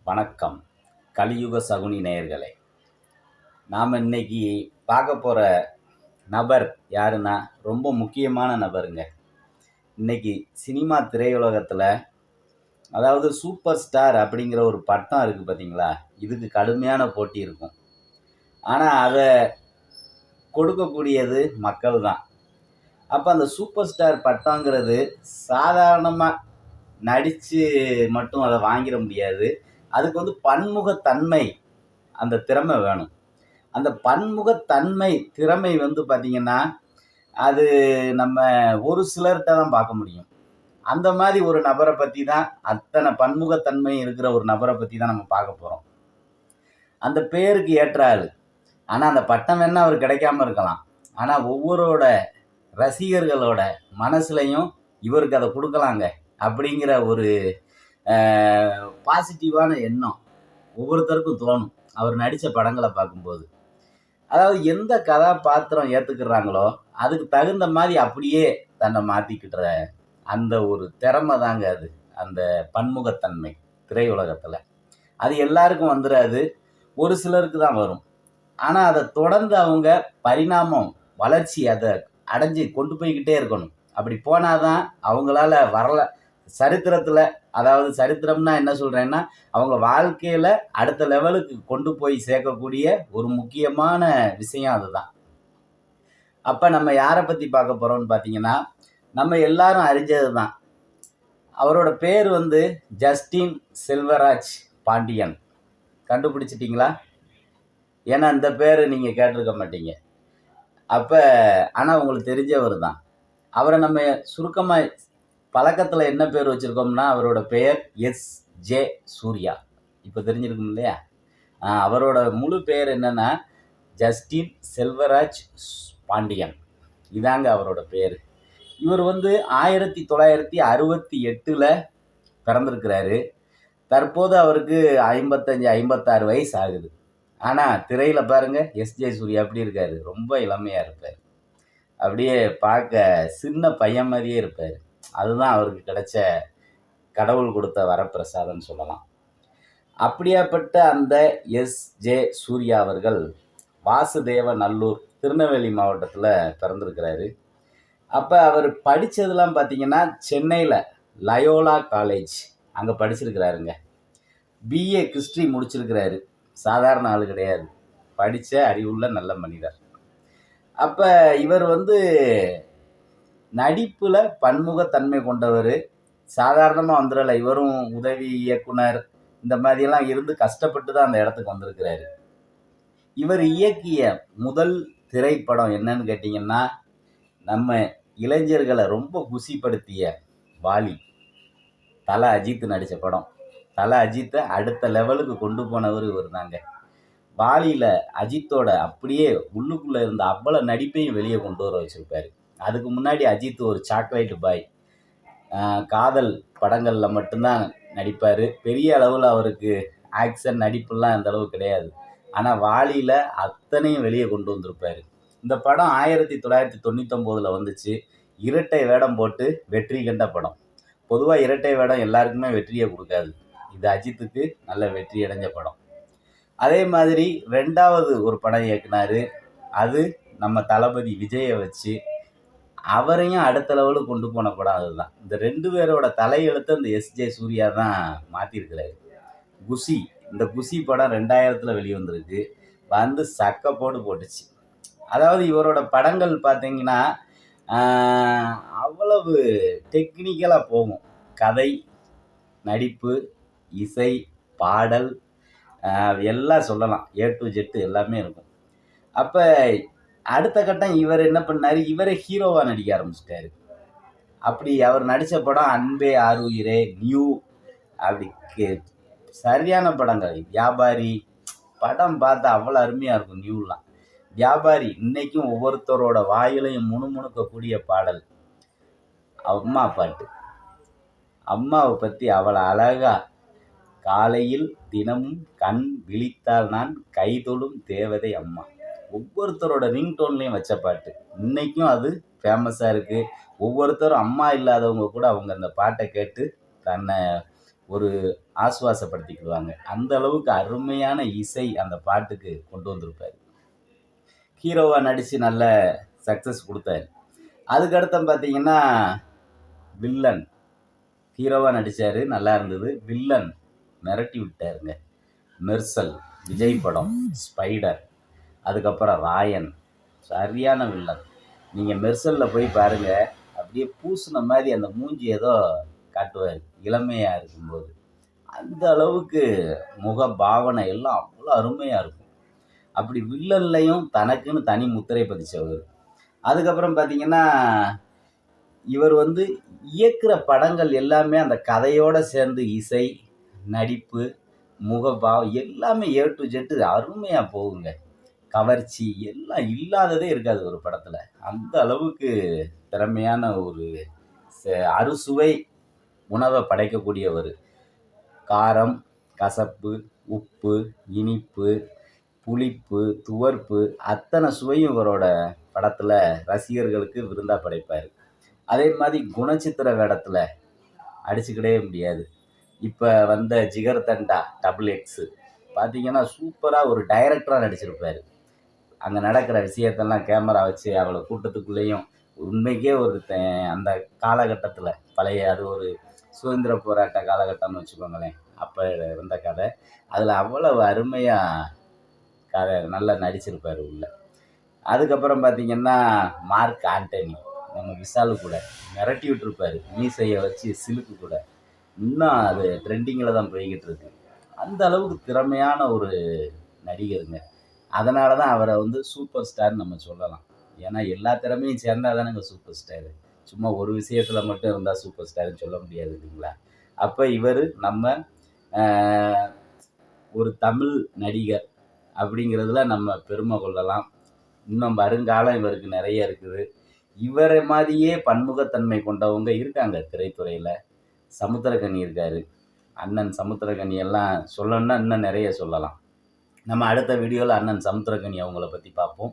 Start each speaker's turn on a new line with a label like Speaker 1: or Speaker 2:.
Speaker 1: வணக்கம். கலியுக சகுனி நேயர்களே, நாம் இன்னைக்கு பார்க்க போகிற நபர் யாருன்னா ரொம்ப முக்கியமான நபருங்க. இன்னைக்கு சினிமா திரையுலகத்தில், அதாவது சூப்பர் ஸ்டார் அப்படிங்கிற ஒரு பட்டம் இருக்குது பார்த்தீங்களா, இதுக்கு கடுமையான போட்டி இருக்கும். ஆனால் அதை கொடுக்கக்கூடியது மக்கள் தான். அப்போ அந்த சூப்பர் ஸ்டார் பட்டங்கிறது சாதாரணமாக நடித்து மட்டும் அதை வாங்கிட முடியாது. அதுக்கு பன்முகத்தன்மை, அந்த திறமை வேணும். அந்த பன்முகத்தன்மை திறமை பார்த்திங்கன்னா, அது நம்ம ஒரு சிலர்கிட்ட தான் பார்க்க முடியும். அந்த மாதிரி ஒரு நபரை பற்றி தான், அத்தனை பன்முகத்தன்மை இருக்கிற ஒரு நபரை பற்றி தான் நம்ம பார்க்க போகிறோம். அந்த பேருக்கு ஏற்ற ஆள். ஆனால் அந்த பட்டம் வேணா அவர் கிடைக்காம இருக்கலாம். ஆனால் ஒவ்வொருவரோட ரசிகர்களோட மனசுலையும் இவருக்கு அதை கொடுக்கலாங்க அப்படிங்கிற ஒரு பாசிட்டிவான எண்ணம் ஒவ்வொருத்தருக்கும் தோணும் அவர் நடித்த படங்களை பார்க்கும்போது. அதாவது எந்த கதாபாத்திரம் ஏற்றுக்கிறாங்களோ அதுக்கு தகுந்த மாதிரி அப்படியே தன்னை மாற்றிக்கிற அந்த ஒரு திறமை தாங்க அது, அந்த பன்முகத்தன்மை திரையுலகத்தில். அது எல்லாருக்கும் வந்துடாது, ஒரு சிலருக்கு தான் வரும். ஆனால் அதை தொடர்ந்து அவங்க பரிணாமம், வளர்ச்சி அதை அடைஞ்சு கொண்டு போய்கிட்டே இருக்கணும். அப்படி போனாதான் அவங்களால சரித்திரத்தில், அதாவது சரித்திரம்னா என்ன சொல்கிறேன்னா, அவங்க வாழ்க்கையில் அடுத்த லெவலுக்கு கொண்டு போய் சேர்க்கக்கூடிய ஒரு முக்கியமான விஷயம் அதுதான். அப்போ நம்ம யாரை பற்றி பார்க்க போகிறோம்னு பார்த்தீங்கன்னா, நம்ம எல்லாரும் அறிஞ்சது தான். அவரோட பேர் ஜஸ்டின் செல்வராஜ் பாண்டியன். கண்டுபிடிச்சிட்டிங்களா? ஏன்னா இந்த பேர் நீங்கள் கேட்டிருக்க மாட்டீங்க. அப்போ ஆனால் உங்களுக்கு தெரிஞ்சவர் தான். அவரை நம்ம சுருக்கமாக பழக்கத்தில் என்ன பேர் வச்சுருக்கோம்னா, அவரோட பெயர் எஸ்.ஜே. சூர்யா. இப்போ தெரிஞ்சிருக்கும் இல்லையா? அவரோட முழு பெயர் என்னென்னா ஜஸ்டின் செல்வராஜ் பாண்டியன். இதாங்க அவரோட பேர். இவர் 1968 பிறந்திருக்கிறாரு. தற்போது அவருக்கு 55-56 வயசு ஆகுது. ஆனால் திரையில் பாருங்கள், எஸ்.ஜே. சூர்யா எப்படி இருக்கார், ரொம்ப இளமையாக இருப்பார். அப்படியே பார்க்க சின்ன பையன் மாதிரியே இருப்பார். அதுதான் அவருக்கு கிடைச்ச கடவுள் கொடுத்த வரப்பிரசாதம்னு சொல்லலாம். அப்படியாப்பட்ட அந்த எஸ்.ஜே. சூர்யா அவர்கள் வாசுதேவநல்லூர், திருநெல்வேலி மாவட்டத்தில் பிறந்திருக்கிறாரு. அப்போ அவர் படித்ததெல்லாம் பார்த்திங்கன்னா, சென்னையில் லயோலா காலேஜ் அங்கே படிச்சிருக்கிறாருங்க. BA history முடிச்சிருக்கிறாரு. சாதாரண ஆள் கிடையாது, படித்த அறிவுள்ள நல்ல மனிதர். அப்போ இவர் நடிப்பில் பன்முகத்தன்மை கொண்டவர். சாதாரணமாக வந்துடலை. இவரும் உதவி இயக்குனர் இந்த மாதிரியெல்லாம் இருந்து கஷ்டப்பட்டு தான் அந்த இடத்துக்கு வந்திருக்கிறாரு. இவர் இயக்கிய முதல் திரைப்படம் என்னன்னு கேட்டிங்கன்னா, நம்ம இளைஞர்களை ரொம்ப குசிப்படுத்திய வாலி. தல அஜித் நடித்த படம். தல அஜித்தை அடுத்த லெவலுக்கு கொண்டு போனவர் இவர் தாங்க. வாலியில் அஜித்தோட அப்படியே உள்ளுக்குள்ளே இருந்த அவ்வளோ நடிப்பையும் வெளியே கொண்டு வர வச்சுருப்பார். அதுக்கு முன்னாடி அஜித் ஒரு சாக்லேட் பாய், காதல் படங்களில் மட்டும்தான் நடிப்பார். பெரிய அளவில் அவருக்கு ஆக்ஷன் நடிப்புலாம் அந்த அளவு கிடையாது. ஆனால் வாலியில் அத்தனையும் வெளியே கொண்டு வந்திருப்பார். இந்த படம் 1999 வந்துச்சு. இரட்டை வேடம் போட்டு வெற்றி கண்ட படம். பொதுவாக இரட்டை வேடம் எல்லாருக்குமே வெற்றியை கொடுக்காது. இது அஜித்துக்கு நல்ல வெற்றி அடைஞ்ச படம். அதே மாதிரி 2வது ஒரு படம் இயக்குனார். அது நம்ம தளபதி விஜயை வச்சு அவரையும் அடுத்த லெவலுக்கு கொண்டு போன படம் அதுதான். இந்த 2 பேரோட தலையெழுத்தை இந்த எஸ்.ஜே. சூர்யா தான் மாற்றிருக்கிறாரு. குஷி, இந்த குஷி படம் 2000 வெளிவந்திருக்கு. சக்கப்போடு போட்டுச்சு. அதாவது இவரோட படங்கள் பார்த்தீங்கன்னா அவ்வளவு டெக்னிக்கலாக போகும். கதை, நடிப்பு, இசை, பாடல் எல்லாம் சொல்லலாம். A to Z எல்லாமே இருக்கும். அப்போ அடுத்த கட்டம் இவர் என்ன பண்ணார், இவரை ஹீரோவாக நடிக்க ஆரம்பிச்சிட்டாரு. அப்படி அவர் நடித்த படம் அன்பே ஆருயிரே, நியூ, அப்படி சரியான படங்கள். வியாபாரி படம் பார்த்தா அவ்வளோ அருமையாக இருக்கும். நியூலாம் வியாபாரி இன்னைக்கும் ஒவ்வொருத்தரோட வாயிலையும் முணுமுணுக்கக்கூடிய பாடல். அம்மா பாட்டு. அம்மாவை பற்றி அவ்வளோ அழகாக, காலையில் தினமும் கண் விழித்தால் நான் கைதொழும் தேவதை அம்மா. ஒவ்வொருத்தரோட ரிங்டோன்லேயும் வச்ச பாட்டு. இன்றைக்கும் அது ஃபேமஸாக இருக்குது. ஒவ்வொருத்தரும் அம்மா இல்லாதவங்க கூட அவங்க அந்த பாட்டை கேட்டு தன்னை ஒரு ஆசுவாசப்படுத்திக்குவாங்க. அந்த அளவுக்கு அருமையான இசை அந்த பாட்டுக்கு கொண்டு வந்திருப்பாரு. ஹீரோவா நடிச்சு நல்ல சக்சஸ் குடுத்தாரு. அதுக்கடுத்து பார்த்தீங்கன்னா, வில்லன். ஹீரோவா நடிச்சாரு, நல்லா இருந்தது. வில்லன் மிரட்டி விட்டாருங்க. மெர்சல், விஜய் படம், ஸ்பைடர், அதுக்கப்புறம் ராயன். சரியான வில்லன். நீங்க மெர்சல்ல போய் பாருங்க. அப்படியே பூசுன மாரி அந்த மூஞ்சி ஏதோ காட்டுவாரு, இளமையா இருக்கும்போது. அந்த அளவுக்கு முக பாவனை எல்லாம் அவ்வளோ அருமையா இருக்கும். அப்படி வில்லன்லயும் தனக்குன்னு தனி முத்திரை பதிச்சவரு. அதுக்கப்புறம் பார்த்தீங்கன்னா, இவர் வந்து இயக்குற படங்கள் எல்லாமே அந்த கதையோட சேர்ந்து இசை, நடிப்பு, முகபாவம் எல்லாமே ஏ டூ ஜெட் அருமையா போகுங்க. கவர்ச்சி எல்லாம் இல்லாததே இருக்காது ஒரு படத்துல. அந்த அளவுக்கு திறமையான ஒரு அறுசுவை உணவ படைக்கக்கூடியவரு. காரம், கசப்பு, உப்பு, இனிப்பு, புளிப்பு, துவர்ப்பு அத்தனை சுவையும் இவரோட படத்துல ரசிகர்களுக்கு விருந்தா படைப்பாரு. அதே மாதிரி குணச்சித்திர வேடத்துல அடிச்சுக்கிடவே முடியாது. இப்ப வந்த ஜிகர் தண்டா டபுள் எக்ஸ் பார்த்தீங்கன்னா, சூப்பரா ஒரு டைரக்டரா நடிச்சிருப்பாரு. அங்க நடக்கிற விஷயத்தெல்லாம் கேமரா வச்சு அவ்வளோ கூட்டத்துக்குள்ளேயும் உண்மைக்கே ஒரு அந்த காலகட்டத்துல பழைய அது ஒரு சுதந்திர போராட்ட காலகட்டம்னு வச்சுக்கோங்களேன். அப்ப இருந்த கதை. அதுல அவ்வளவு அருமையா கதை நல்லா நடிச்சிருப்பாரு உள்ள. அதுக்கப்புறம் பார்த்தீங்கன்னா, மார்க் ஆண்டனி. நம்ம விஷாலு கூட மிரட்டி விட்டுருப்பாரு. மீசைய வச்சு சிலுக்கு கூட. இன்னும் அது ட்ரெண்டிங்கில தான் போய்க்கிட்டு இருக்கு. அந்த அளவுக்கு திறமையான ஒரு நடிகருங்க. அதனால தான் அவர வந்து சூப்பர் ஸ்டார்ன்னு நம்ம சொல்லலாம். ஏன்னா எல்லா திறமையும் சேர்ந்தா தானேங்க சூப்பர் ஸ்டாரு. சும்மா ஒரு விஷயத்துல மட்டும் இருந்தா சூப்பர் ஸ்டார்ன்னு சொல்ல முடியாது இல்லைங்களா? அப்ப இவரு நம்ம அ ஒரு தமிழ் நடிகர் அப்படிங்கிறதுல நம்ம பெருமை கொள்ளலாம். இன்னும் வருங்காலம் இவருக்கு நெறைய இருக்குது. இவரை மாதிரியே பன்முகத்தன்மை கொண்டவங்க இருக்காங்க திரைத்துறையில. சமுத்திரக்கனி இருக்காரு. அண்ணன் சமுத்திரக்கனி எல்லாம் சொல்லணும்னா இன்னும் நெறைய சொல்லலாம். நம்ம அடுத்த வீடியோல அண்ணன் சமுத்திரக்கனி அவங்கள பத்தி பார்ப்போம்.